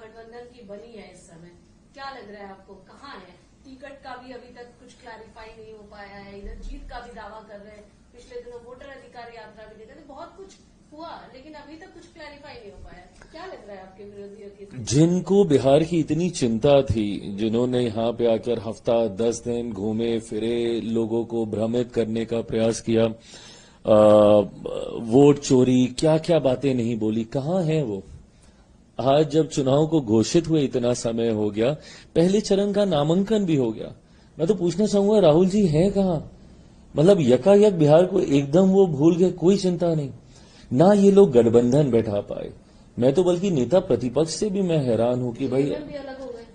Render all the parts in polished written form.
महागठबंधन की बनी है इस समय, क्या लग रहा है आपको, कहाँ है? टिकट का भी अभी तक कुछ क्लैरिफाई नहीं हो पाया है, इधर जीत का भी दावा कर रहे हैं, पिछले दिनों वोटर अधिकार यात्रा भी देते थे, बहुत कुछ हुआ लेकिन अभी तक कुछ क्लैरिफाई नहीं हो पाया। क्या लग रहा है आपके विरोधियों की? जिनको बिहार की इतनी चिंता थी, जिन्होंने यहाँ पे आकर हफ्ता 10 दिन घूमे फिरे, लोगों को भ्रमित करने का प्रयास किया, वोट चोरी, क्या क्या बातें नहीं बोली, कहाँ है वो? आज जब चुनाव को घोषित हुए इतना समय हो गया, पहले चरण का नामांकन भी हो गया, मैं तो पूछना चाहूंगा राहुल जी हैं कहाँ? मतलब यकायक बिहार को एकदम वो भूल गए, कोई चिंता नहीं, ना ये लोग गठबंधन बैठा पाए। मैं तो बल्कि नेता प्रतिपक्ष से भी मैं हैरान हूं कि भाई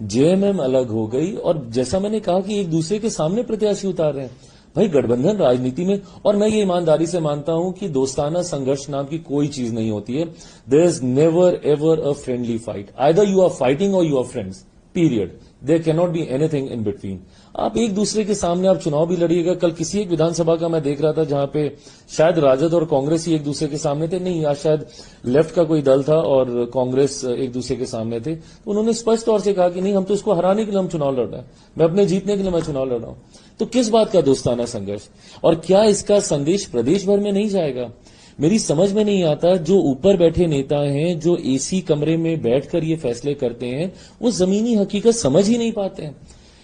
जेएमएम अलग हो गई, और जैसा मैंने कहा कि एक दूसरे के सामने प्रत्याशी उतार रहे हैं। भाई गठबंधन राजनीति में, और मैं ये ईमानदारी से मानता हूं कि दोस्ताना संघर्ष नाम की कोई चीज नहीं होती है। There is never ever a friendly fight, either you are fighting और you are friends, period. There can not be anything in between. आप एक दूसरे के सामने आप चुनाव भी लड़िएगा। कल किसी एक विधानसभा का मैं देख रहा था जहां पे शायद राजद और कांग्रेस ही एक दूसरे के सामने थे, नहीं आज शायद लेफ्ट का कोई दल था और कांग्रेस एक दूसरे के सामने थे, तो उन्होंने स्पष्ट तौर से कहा कि नहीं, हम तो इसको हराने के लिए हम चुनाव लड़ रहे हैं, मैं अपने जीतने के लिए मैं चुनाव लड़ रहा हूं। तो किस बात का दोस्ताना संघर्ष? और क्या इसका संदेश प्रदेश भर में नहीं जाएगा? मेरी समझ में नहीं आता, जो ऊपर बैठे नेता हैं, जो एसी कमरे में बैठकर ये फैसले करते हैं, वो जमीनी हकीकत समझ ही नहीं पाते हैं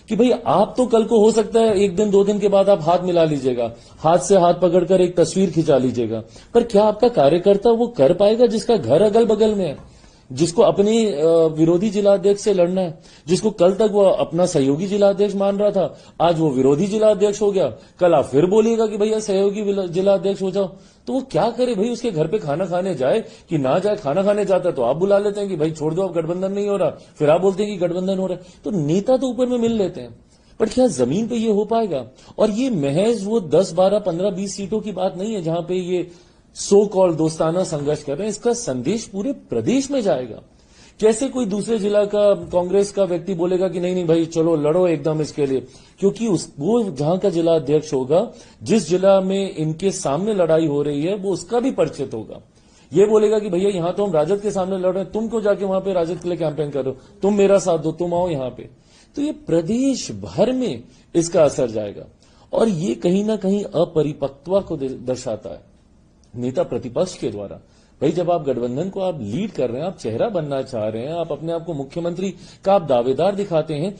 कि भाई आप तो कल को हो सकता है एक दिन 2 दिन के बाद आप हाथ मिला लीजिएगा, हाथ से हाथ पकड़कर एक तस्वीर खिंचा लीजिएगा, पर क्या आपका कार्यकर्ता वो कर पाएगा जिसका घर अगल बगल में है, जिसको अपने विरोधी जिलाध्यक्ष से लड़ना है, जिसको कल तक वो अपना सहयोगी जिलाध्यक्ष मान रहा था, आज वो विरोधी जिलाध्यक्ष हो गया, कल आप फिर बोलिएगा कि भैया सहयोगी जिलाध्यक्ष हो जाओ, तो वो क्या करे भाई? उसके घर पे खाना खाने जाए कि ना जाए? खाना खाने जाता है तो आप बुला लेते हैं कि भाई छोड़ दो, अब गठबंधन नहीं हो रहा, फिर आप बोलते हैं कि गठबंधन हो रहा है। तो नेता तो ऊपर में मिल लेते हैं, पर क्या जमीन पे ये हो पाएगा? और ये महज वो 10, 12, 15, 20 सीटों की बात नहीं है जहां पे ये सो कॉल दोस्ताना संघर्ष कर रहे हैं, इसका संदेश पूरे प्रदेश में जाएगा। कैसे कोई दूसरे जिला का कांग्रेस का व्यक्ति बोलेगा कि नहीं नहीं भाई चलो लड़ो एकदम इसके लिए, क्योंकि वो जहां का जिला अध्यक्ष होगा, जिस जिला में इनके सामने लड़ाई हो रही है, वो उसका भी परिचित होगा। ये बोलेगा कि भैया यहां तो हम राजद के सामने लड़ रहे हैं, तुम क्यों जाके वहां पे राजद के लिए कैंपेन कर रहे हो, तुम मेरा साथ दो, तुम आओ यहां पे। तो ये प्रदेश भर में इसका असर जाएगा, और ये कहीं ना कहीं अपरिपक्वता को दर्शाता है नेता प्रतिपक्ष के द्वारा। भाई जब आप गठबंधन को आप लीड कर रहे हैं, आप चेहरा बनना चाह रहे हैं, आप अपने आप को मुख्यमंत्री का आप दावेदार दिखाते हैं,